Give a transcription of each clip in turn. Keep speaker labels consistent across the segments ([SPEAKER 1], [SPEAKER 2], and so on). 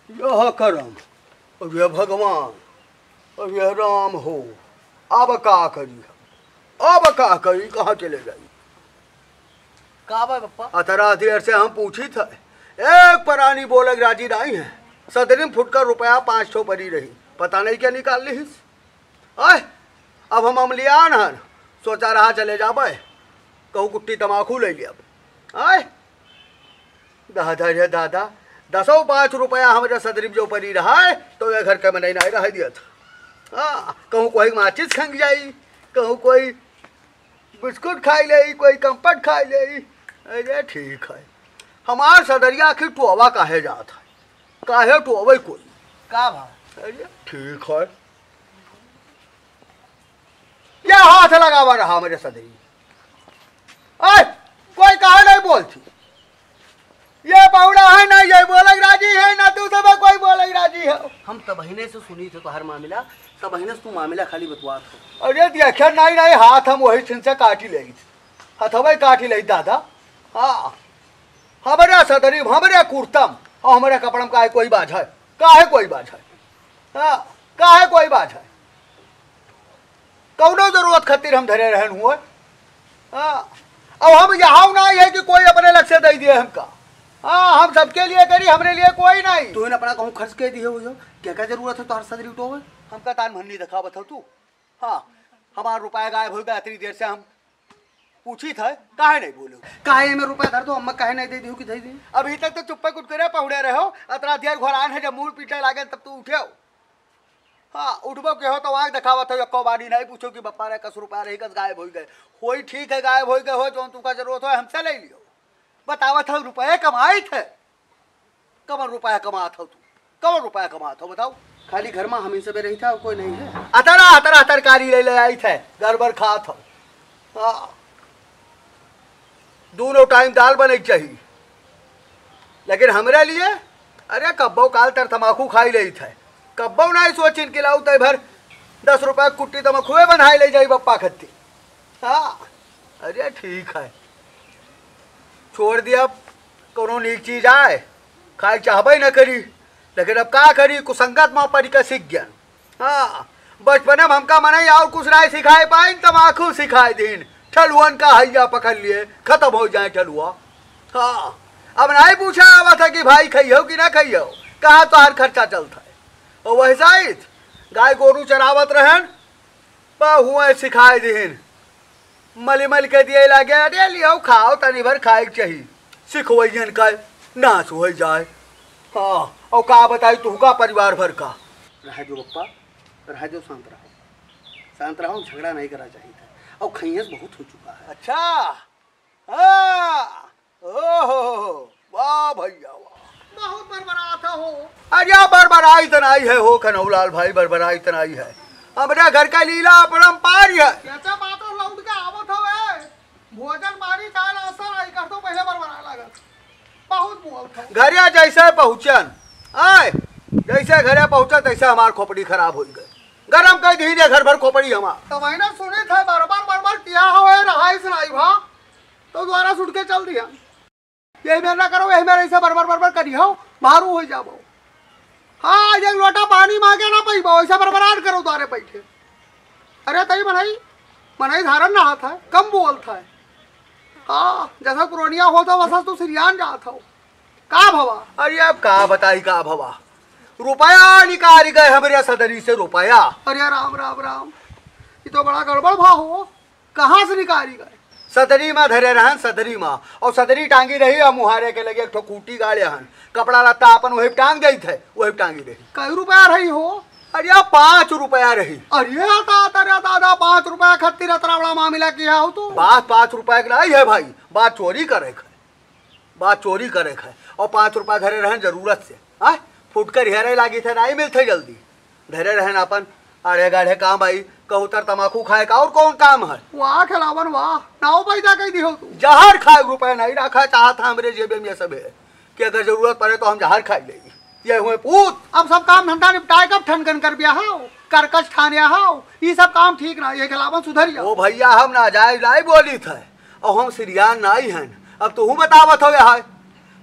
[SPEAKER 1] यह करम, अब यह भगवान, अब यह राम हो, अब का करी, अब का करी, कहाँ चले गई?
[SPEAKER 2] का भाई पप्पा?
[SPEAKER 1] अतरा देर से हम पूछी थे, एक परानी बोलक राजी नहीं है। सदरी में फुटकर रुपया 500 परी रही, पता नहीं क्या निकाल ली। अब हम अमलियान हन, सोचा रहा चले जाबे, कहूँ कुट्टी तमाकू ले लिया। दादा रे दादा, 10-5 रुपया हमारे सदरी में जो परी रहा है तो ये घर के में नहीं रह दिया था। हाँ, कहूँ कोई माचिस खंग जाई, कहूँ कोई बिस्कुट खाई ले, कोई कंपट खाई ले। अरे ठीक है, हमार सदरिया की टोवा काहे जात है, काहे टोवे कोई
[SPEAKER 2] का भाई?
[SPEAKER 1] अरे ठीक है, ये हाथ लगावा रहा मेरे सदरी। कोई कहा नहीं बोलती, ये पौड़ा है ना, ये बोलक राजी है ना, तू सब कोई बोलक राजी है।
[SPEAKER 2] हम तबहीने से सुनी थे तो हर मामला, तबहीने से तू मामला खाली बतवा था।
[SPEAKER 1] अरे देखा नहीं नहीं, हाथ हम वही छिन से काटी ले, हथवे काटी ले दादा। हाँ, हमारे सदरी, हमारे कुर्तम और हमारे कपड़म काहे कोई बाज है, काहे कोई बाज है। हाँ, काहे कोई बाज है, कौनो जरूरत खातिर हम धरे रहन हुए। हाँ, अब हम यहाँ नहीं है कि कोई अपने लग से दे दिए हमका। हाँ, हम सबके लिए करी, हमरे लिए कोई नहीं।
[SPEAKER 2] तू अपना कहूँ खर्च के दिए हो, क्या क्या जरूरत है तो हर सदरी उठो
[SPEAKER 1] हमका तान भन्नी दिखा बता तू। हाँ, हमारा रुपया गायब हो गया, इतनी देर से हम पूछी था, काहे नहीं बोलो,
[SPEAKER 2] काहे में रुपया धर दो, अम्मा काहे नहीं दे दी हो कि दे दी?
[SPEAKER 1] अभी तक तो चुप्पे कुछ करे पहुड़े रहो, अतरा देर घोरान है, जब मुंह पीटे लागे तब तू उठे हो। हाँ, उठबो के हो तो आँख दिखावत हो, एको बारी नहीं पूछो कि बप्पा रे 10 रुपया रही, कस गायब हो गए। कोई ठीक है, गायब हो गए हो, जो तुमका जरूरत हो हमसे ले लियो। बतावत हो रुपये कमाई थे, कमर रुपया कमात हो तू, कमर रुपया कमात हो बताओ?
[SPEAKER 2] खाली घर में हम ही सब रही था और कोई नहीं है।
[SPEAKER 1] अतरा अतरा तरकारी ले आई थे, गड़बड़ खात हो। हाँ, दोनों टाइम दाल बने चाहिए, लेकिन हमरे लिए अरे कब्बो काल तर तमाकू खाई ले थे, कब्बो नहीं सोचिन कि लाऊ तय भर 10 रुपया कुट्टी तमाकुए बनाई ले जाई बप्पा खत्ती। हाँ, अरे ठीक है, छोड़ दिया, कोनो नीक चीज आए खाए चाहबे न करी, लेकिन अब का करी, कुसंगत में पड़ी का सीख गया। हाँ, बचपन में हमका मनाई और कुछ राय सिखाए पाइन, तमाकू सिखाए दिन, ठलुअन का हैया पकड़ लिए, खत्म हो जाए ठलुआ। हाँ, अब नहीं पूछा आवा था कि भाई खाइयो कि ना खाइयो, कहाँ तो हर खर्चा चलता है। और वैसा ही गाय गोरू चरावत रहन, हुआ सिखाए दिन, मली मल के दिए लगे, अरे लियो खाओ, तनी भर खाए चाहिए, सिखवैन का नाश हो जाए। हाँ, और का बताई तू का परिवार भर का
[SPEAKER 2] रह जो बप्पा, रह जो, शांत रहो, झगड़ा नहीं करा चाहिए था, और खैयस बहुत हो चुका है।
[SPEAKER 1] अच्छा, हाँ, ओहो, वाह भैया वाह, बहुत बरबराता हो। अरे बरबराई तनाई है हो कन्हौलाल भाई, बरबराई तनाई है, हमारे घर का लीला परम्पार है।
[SPEAKER 3] कैसा बात हो, लौट के आवत हो भोजन मारी चाय नाश्ता नहीं कर तो पहले बरबरा लागत, बहुत मुआल था।
[SPEAKER 1] घरिया जैसे पहुँचन आए, जैसे घरे पहुँचा तैसे हमार खोपड़ी खराब हो गई, गरम कर दी घर भर खोपड़ी हमार।
[SPEAKER 3] तो मैंने सुने थे बरबर किया हो रहाई सुनाई भा, तो दोबारा सुट के चल दिया। यही मेरा ना करो, यही मेरे ऐसे बरबर करी हो, मारू हो जाबो। हाँ, एक लोटा पानी मांगे ना पैबो, ऐसा बरबरार करो द्वारे बैठे। अरे तई मनाई धारण ना हाथ है, कम बोलता है। हाँ, जैसा पुरानिया होता वैसा तो सिरियान जाता हो, का भवा?
[SPEAKER 1] अरे अब का बताई का भवा, रुपया निकाल गए हमारे सदरी से रुपया।
[SPEAKER 3] अरे राम राम राम, ये तो बड़ा गड़बड़ भा हो, कहाँ से निकाली गए?
[SPEAKER 1] सदरी में धरे रहन, सदरी में, और सदरी टांगी रही और मुहारे के लगे एक ठो कूटी गाड़े हन, कपड़ा लत्ता अपन वही टांग गई थे, वही टांगी रही।
[SPEAKER 3] कई रुपया रही हो?
[SPEAKER 1] अरे 5 रुपया रही।
[SPEAKER 3] अरे दादा 5 रुपया खत्ती रतरा बड़ा मामला किया हो तो।
[SPEAKER 1] बात 5 रुपया की नहीं है भाई, बात चोरी करे है, बात चोरी करे है, और 5 रुपया धरे रहन जरूरत से। हाँ, फुटकर हेरे लागी थे, नहीं मिलते जल्दी, धरे रहन अपन अरे गाढ़े काम आई, कहू तर तमाकू खाए का और कौन काम है?
[SPEAKER 3] वाह खिलावन वाह, नाव पैदा कही दी हो तू।
[SPEAKER 1] जहर खाए, रुपया नहीं रखा चाहता हमरे जेबे में, ये सब है कि अगर जरूरत पड़े तो हम जहर खाई लेगी। ये हुए पूत,
[SPEAKER 3] अब सब काम धंधा निपटाए कब ठनकन कर बिया हो, करकश ठानिया हो, ये सब काम ठीक ना, ये खिलावन सुधर जाओ।
[SPEAKER 1] ओ भैया, हम ना जाए लाई बोली थे, और हम सिरियान नहीं हैं। अब तू बतावत हो है,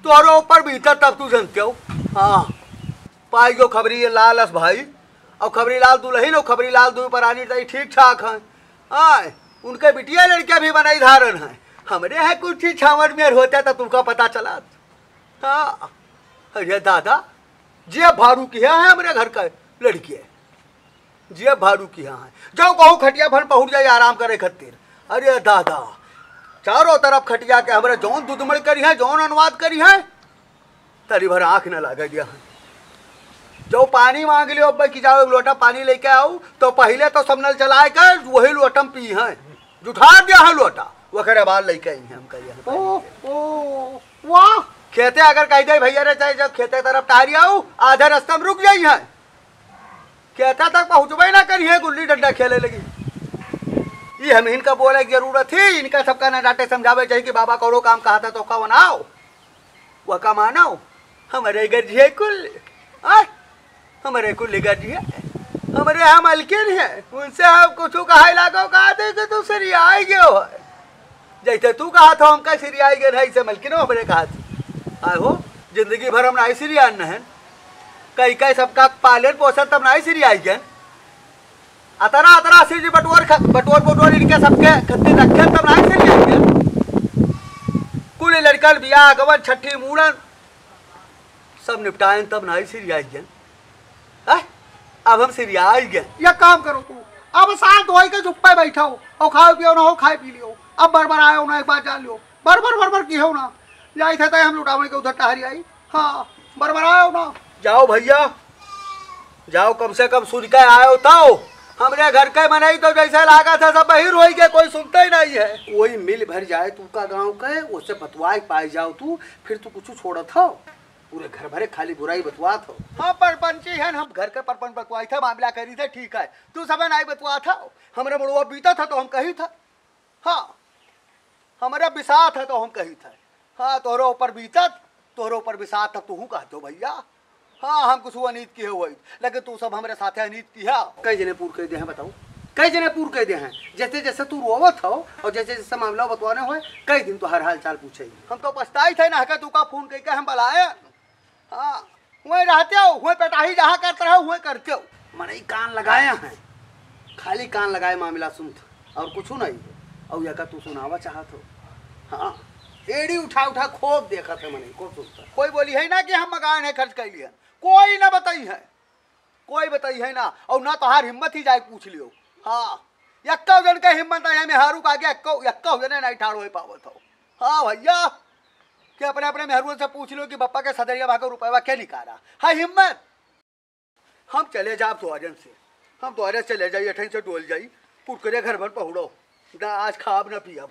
[SPEAKER 1] तोरो ऊपर भीतर तब तू जानते हो। हाँ, पाई गो खबरी लालस भाई, और खबरी लाल दुल्हन और खबरी लाल दू परानी तई ठीक ठाक हैं। आए उनके बिटिया लड़कियां भी बनाई धारण हैं। हमरे है कुछ चीज छावर में होता तो तुमका पता चला। हाँ अरे दादा जे भारू किया है हमारे घर का लड़की है, जे भारू किया है जो कहूँ खटिया भर पहुँच जाए आराम करे खातिर। अरे दादा चारों तरफ खटिया के हमारे जौन दुधमड़ करी है, जौन अनुवाद करी है, तरी भर आँख न लगा दिया है। जो पानी मांग लियो अब कि जाओ एक लोटा पानी लेके आओ, तो पहले तो सब नल चलाए कर वही लोटम पी है, जुठा दिया है लोटा वखरे बाल लेके आई है। हम कहिए
[SPEAKER 3] ओ वाह,
[SPEAKER 1] खेते अगर कह दे भैया रे चाहे जब खेते तरफ टहरी आओ आधा रास्ता में रुक जाई है, खेता तक पहुँचबे ना करी है, गुल्ली डंडा खेले लगी। ये हम इनका बोले की जरूरत थी, इनका सबका ना डांटे समझावे चाहिए कि बाबा करो काम कहा था तो का बनाओ वह का मानो। हमारे गर्जी है कुल, हमारे कुल गर्जी है, हमारे यहाँ मलकिन है, उनसे हम कुछ कहा लागो कहा थे कि तू सिरियाई गयो है, जैसे तू कहा था हम का सिरियाई गए है, इसे मलकिन हमारे कहा थी। आए हो जिंदगी भर हम नाई सिरियान न है, कई कई सबका पालन पोषण तब नाई सिरियाई गए। अतरा अतरा सिर बटोर बटोर इनके सबके खत्ते रखे तब नाई सिरियाई गए। कुल लड़कन बियाह गवन छठी मूड़न सब निपटाए तब नाई सिरियाई गए। अब हम सिरियाई गए।
[SPEAKER 3] ये काम करो तू, अब साथ धोई के चुप्पे बैठो और खाओ पियो ना हो, खाए पी लियो, अब बरबर आयो ना एक बात जान लियो, बरबर की हो ना जाई थे हम लुटावे के उधर टहरी आई। हाँ बरबर आयो ना,
[SPEAKER 1] जाओ भैया जाओ, कम से कम सुन के आयो तो हमरे घर के मनाई तो जैसे लागा था सब बहिर हो के कोई सुनता ही नहीं है।
[SPEAKER 2] कोई मिल भर जाए तू का गाँव के उससे बतवाए पाए जाओ तू, फिर तू कुछ छोड़ा था पूरे घर भरे खाली बुराई बतवा था।
[SPEAKER 1] हाँ परपंची है, हम घर के परपंच बतवाई था, मामला करी थे ठीक है, तू सब नहीं बतवा था। हमारे मुड़वा बीता था तो हम कही था, हाँ हमारा बिसा था तो हम कही था, हाँ तोहरे ऊपर बीतत तोहरे ऊपर बिसा था तू कह दो भैया। हाँ हम कुछ अनीत की है वही, लेकिन तू सब हमारे साथ अनीत की है।
[SPEAKER 2] कई जने पूर कह दे हैं बताओ, कई जने पूर कह दे हैं, जैसे जैसे तू रोवत हो और जैसे जैसे मामला बतवाने हो कई दिन तो हर हाल चाल पूछे।
[SPEAKER 1] हम तो पछताई थे ना तू का फोन करके हम बुलाए। हाँ वहीं रहते हो, वहीं पेटाही जहाँ करते रहो वहीं करते हो।
[SPEAKER 2] मने कान लगाए हैं, खाली कान लगाए मामला सुन और कुछ नहीं। और या का तू सुनावा चाहत हो, हाँ एड़ी उठा उठा खूब देखा था मने को सुनता।
[SPEAKER 1] कोई बोली है ना कि हम मकान है खर्च कर लिया, कोई ना बताई है, कोई बताई है ना, और ना तोहार हिम्मत ही जाए पूछ लियो। हाँ यक्का जन का हिम्मत है मेहरू का आगे यक्का जने नहीं ठाड़ हो पावत हो। हाँ भैया कि अपने अपने मेहरू से पूछ लो कि बप्पा के सदरिया भाग रुपया क्या निकाला है हिम्मत। हम चले जाओ द्वारन से, हम द्वारे से ले जाइए अठन से डोल जाई पुटकरे घर भर पहुड़ो आज खाब न पियब।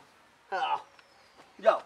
[SPEAKER 1] हाँ जाओ।